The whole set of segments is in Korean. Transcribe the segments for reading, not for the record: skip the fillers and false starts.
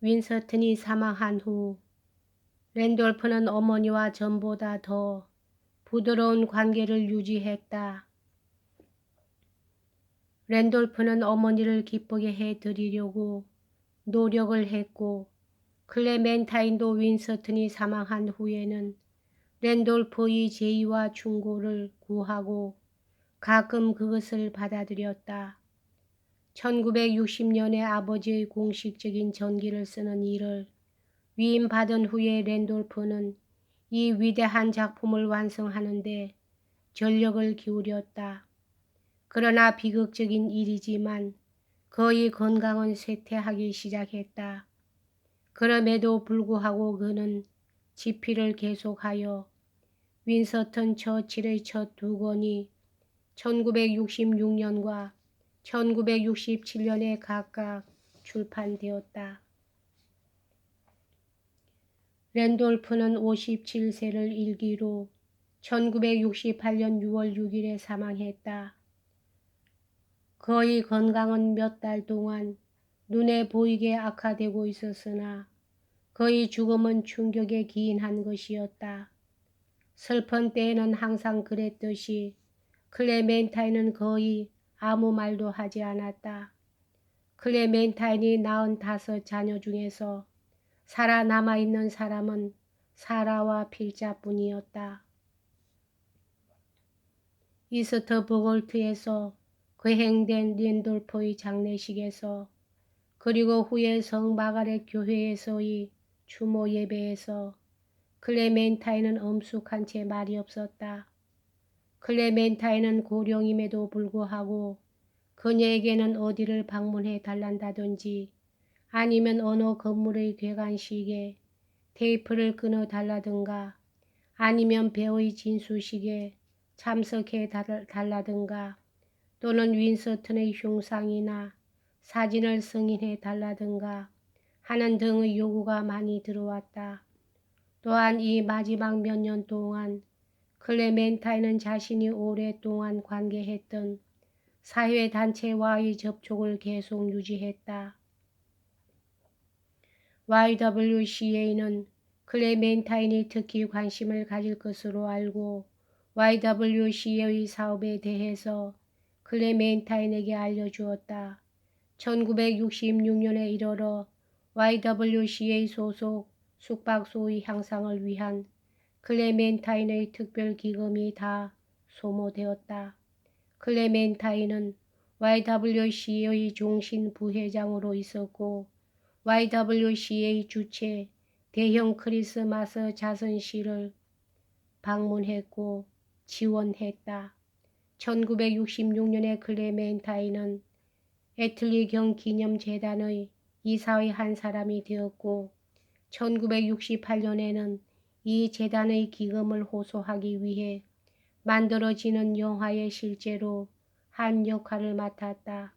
윈스턴이 사망한 후 랜돌프는 어머니와 전보다 더 부드러운 관계를 유지했다. 랜돌프는 어머니를 기쁘게 해드리려고 노력을 했고 클레멘타인도 윈스턴이 사망한 후에는 랜돌프의 제의와 충고를 구하고 가끔 그것을 받아들였다. 1960년에 아버지의 공식적인 전기를 쓰는 일을 위임받은 후에 랜돌프는 이 위대한 작품을 완성하는 데 전력을 기울였다. 그러나 비극적인 일이지만 그의 건강은 쇠퇴하기 시작했다. 그럼에도 불구하고 그는 집필을 계속하여 윈스턴 처칠의 첫 두 권이 1966년과 1967년에 각각 출판되었다. 랜돌프는 57세를 일기로 1968년 6월 6일에 사망했다. 그의 건강은 몇 달 동안 눈에 보이게 악화되고 있었으나 그의 죽음은 충격에 기인한 것이었다. 슬픈 때에는 항상 그랬듯이 클레멘타인은 거의 아무 말도 하지 않았다. 클레멘타인이 45 자녀 중에서 살아남아있는 사람은 사라와 필자뿐이었다. 이스트 보골트에서 거행된 랜돌프의 장례식에서 그리고 후에 성 마가렛 교회에서의 추모 예배에서 클레멘타인은 엄숙한 채 말이 없었다. 클레멘타인은 고령임에도 불구하고 그녀에게는 어디를 방문해 달란다든지 아니면 어느 건물의 괴관식에 테이프를 끊어 달라든가 아니면 배의 진수식에 참석해 달라든가 또는 윈스턴의 흉상이나 사진을 승인해 달라든가 하는 등의 요구가 많이 들어왔다. 또한 이 마지막 몇 년 동안 클레멘타인은 자신이 오랫동안 관계했던 사회단체와의 접촉을 계속 유지했다. YWCA는 클레멘타인이 특히 관심을 가질 것으로 알고 YWCA의 사업에 대해서 클레멘타인에게 알려주었다. 1966년에 이르러 YWCA 소속 숙박소의 향상을 위한 클레멘타인의 특별기금이 다 소모되었다. 클레멘타인은 YWCA의 종신 부회장으로 있었고 YWCA 주최 대형 크리스마스 자선실을 방문했고 지원했다. 1966년에 클레멘타인은 애틀리경 기념재단의 이사의 한 사람이 되었고 1968년에는 이 재단의 기금을 호소하기 위해 만들어지는 영화에 실제로 한 역할을 맡았다.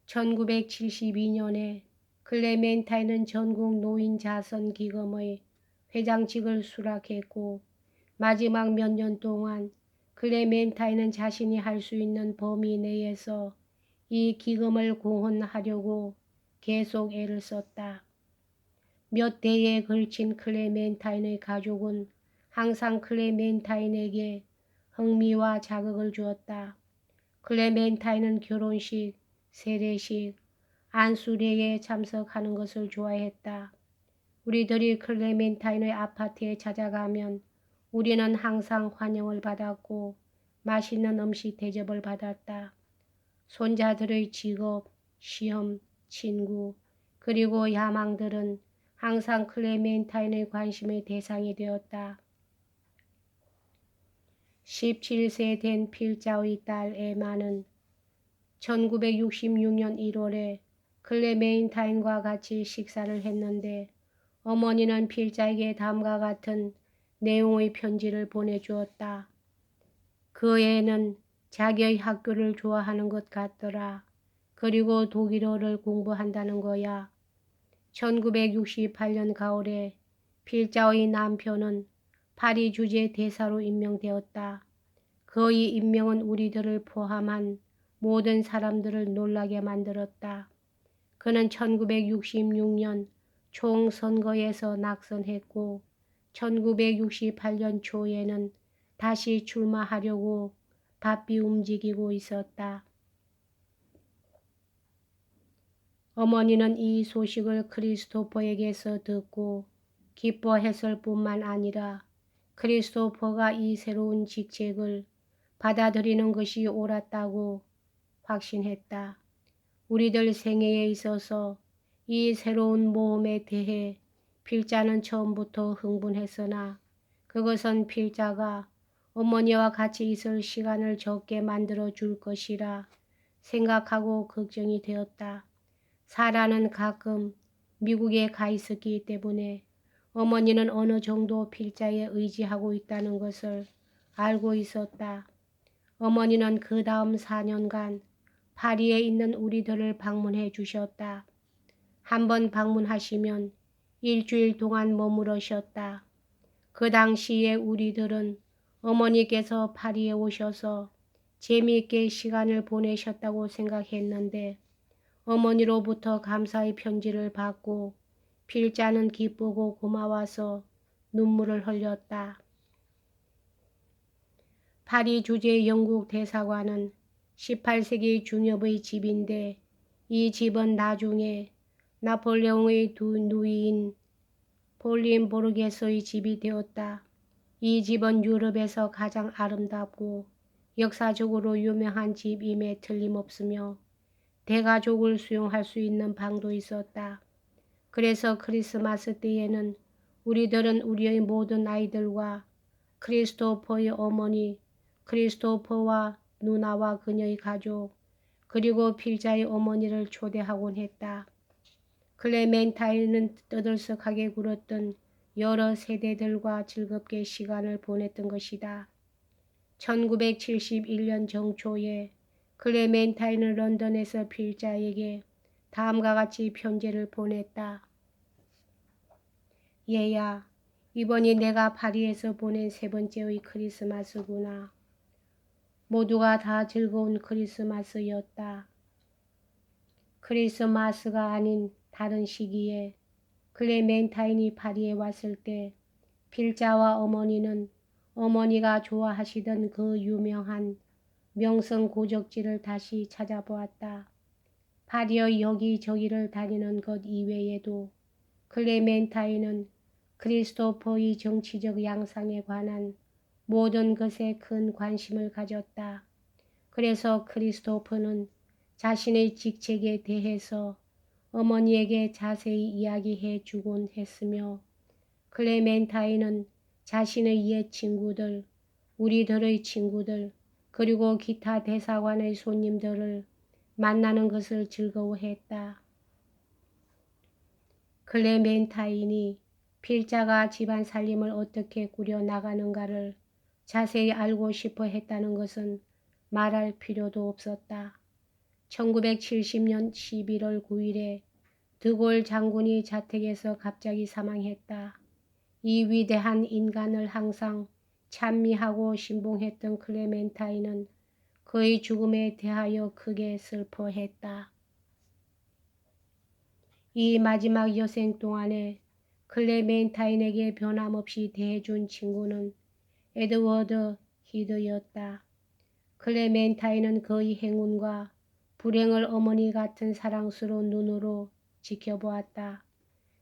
1972년에 클레멘타인은 전국 노인자선기금의 회장직을 수락했고 마지막 몇 년 동안 클레멘타인은 자신이 할 수 있는 범위 내에서 이 기금을 공헌하려고 계속 애를 썼다. 몇 대에 걸친 클레멘타인의 가족은 항상 클레멘타인에게 흥미와 자극을 주었다. 클레멘타인은 결혼식, 세례식, 안수례에 참석하는 것을 좋아했다. 우리들이 클레멘타인의 아파트에 찾아가면 우리는 항상 환영을 받았고 맛있는 음식 대접을 받았다. 손자들의 직업, 시험, 친구, 그리고 야망들은 항상 클레멘타인의 관심의 대상이 되었다. 17세 된 필자의 딸 에마는 1966년 1월에 클레멘타인과 같이 식사를 했는데 어머니는 필자에게 다음과 같은 내용의 편지를 보내주었다. 그 애는 자기의 학교를 좋아하는 것 같더라. 그리고 독일어를 공부한다는 거야. 1968년 가을에 필자의 남편은 파리 주재 대사로 임명되었다. 그의 임명은 우리들을 포함한 모든 사람들을 놀라게 만들었다. 그는 1966년 총선거에서 낙선했고 1968년 초에는 다시 출마하려고 바삐 움직이고 있었다. 어머니는 이 소식을 크리스토퍼에게서 듣고 기뻐했을 뿐만 아니라 크리스토퍼가 이 새로운 직책을 받아들이는 것이 옳았다고 확신했다. 우리들 생애에 있어서 이 새로운 모험에 대해 필자는 처음부터 흥분했으나 그것은 필자가 어머니와 같이 있을 시간을 적게 만들어 줄 것이라 생각하고 걱정이 되었다. 사라는 가끔 미국에 가 있었기 때문에 어머니는 어느 정도 필자에 의지하고 있다는 것을 알고 있었다. 어머니는 그 다음 4년간 파리에 있는 우리들을 방문해 주셨다. 한번 방문하시면 일주일 동안 머무르셨다. 그 당시에 우리들은 어머니께서 파리에 오셔서 재미있게 시간을 보내셨다고 생각했는데 어머니로부터 감사의 편지를 받고 필자는 기쁘고 고마워서 눈물을 흘렸다. 파리 주재 영국 대사관은 18세기 중엽의 집인데 이 집은 나중에 나폴레옹의 두 누이인 폴린 보르게스의 집이 되었다. 이 집은 유럽에서 가장 아름답고 역사적으로 유명한 집임에 틀림없으며 대가족을 수용할 수 있는 방도 있었다. 그래서 크리스마스 때에는 우리들은 우리의 모든 아이들과 크리스토퍼의 어머니, 크리스토퍼와 누나와 그녀의 가족, 그리고 필자의 어머니를 초대하곤 했다. 클레멘타인은 떠들썩하게 굴었던 여러 세대들과 즐겁게 시간을 보냈던 것이다. 1971년 정초에 클레멘타인은 런던에서 필자에게 다음과 같이 편지를 보냈다. 얘야, 이번이 내가 파리에서 보낸 세 번째의 크리스마스구나. 모두가 다 즐거운 크리스마스였다. 크리스마스가 아닌 다른 시기에 클레멘타인이 파리에 왔을 때 필자와 어머니는 어머니가 좋아하시던 그 유명한 명성 고적지를 다시 찾아보았다. 파리의 여기저기를 다니는 것 이외에도 클레멘타인은 크리스토퍼의 정치적 양상에 관한 모든 것에 큰 관심을 가졌다. 그래서 크리스토퍼는 자신의 직책에 대해서 어머니에게 자세히 이야기해 주곤 했으며 클레멘타인은 자신의 옛 친구들, 우리들의 친구들, 그리고 기타 대사관의 손님들을 만나는 것을 즐거워했다. 클레멘타인이 필자가 집안 살림을 어떻게 꾸려나가는가를 자세히 알고 싶어 했다는 것은 말할 필요도 없었다. 1970년 11월 9일에 드골 장군이 자택에서 갑자기 사망했다. 이 위대한 인간을 항상 찬미하고 신봉했던 클레멘타인은 그의 죽음에 대하여 크게 슬퍼했다. 이 마지막 여생 동안에 클레멘타인에게 변함없이 대해준 친구는 에드워드 히드였다. 클레멘타인은 그의 행운과 불행을 어머니 같은 사랑스러운 눈으로 지켜보았다.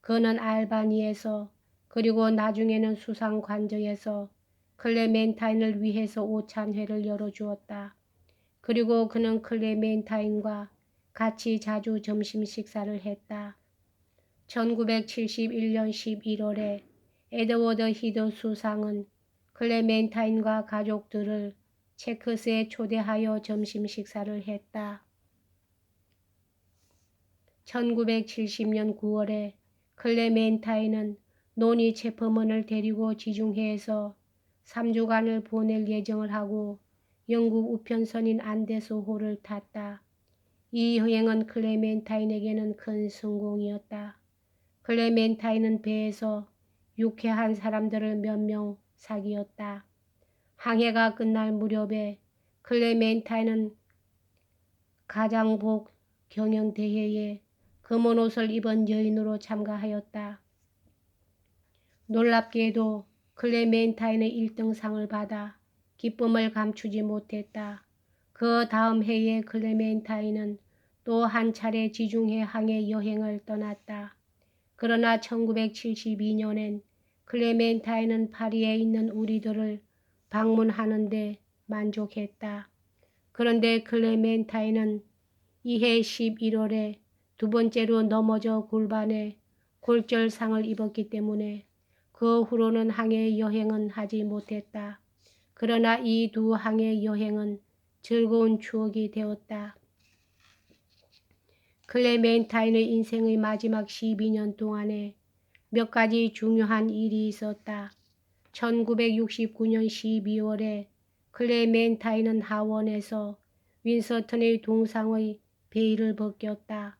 그는 알바니에서 그리고 나중에는 수상관저에서 클레멘타인을 위해서 오찬회를 열어주었다. 그리고 그는 클레멘타인과 같이 자주 점심 식사를 했다. 1971년 11월에 에드워드 히드 수상은 클레멘타인과 가족들을 체크스에 초대하여 점심 식사를 했다. 1970년 9월에 클레멘타인은 노니 체퍼먼을 데리고 지중해에서 3주간을 보낼 예정을 하고 영국 우편선인 안데스호를 탔다. 이 여행은 클레멘타인에게는 큰 성공이었다. 클레멘타인은 배에서 유쾌한 사람들을 몇 명 사귀었다. 항해가 끝날 무렵에 클레멘타인은 가장복 경영대회에 검은 옷을 입은 여인으로 참가하였다. 놀랍게도 클레멘타인의 1등상을 받아 기쁨을 감추지 못했다. 그 다음 해에 클레멘타인은 또 한 차례 지중해 항해 여행을 떠났다. 그러나 1972년엔 클레멘타인은 파리에 있는 우리들을 방문하는데 만족했다. 그런데 클레멘타인은 이해 11월에 두 번째로 넘어져 골반에 골절상을 입었기 때문에 그 후로는 항해 여행은 하지 못했다. 그러나 이 두 항해 여행은 즐거운 추억이 되었다. 클레멘타인의 인생의 마지막 12년 동안에 몇 가지 중요한 일이 있었다. 1969년 12월에 클레멘타인은 하원에서 윈서턴의 동상의 베일을 벗겼다.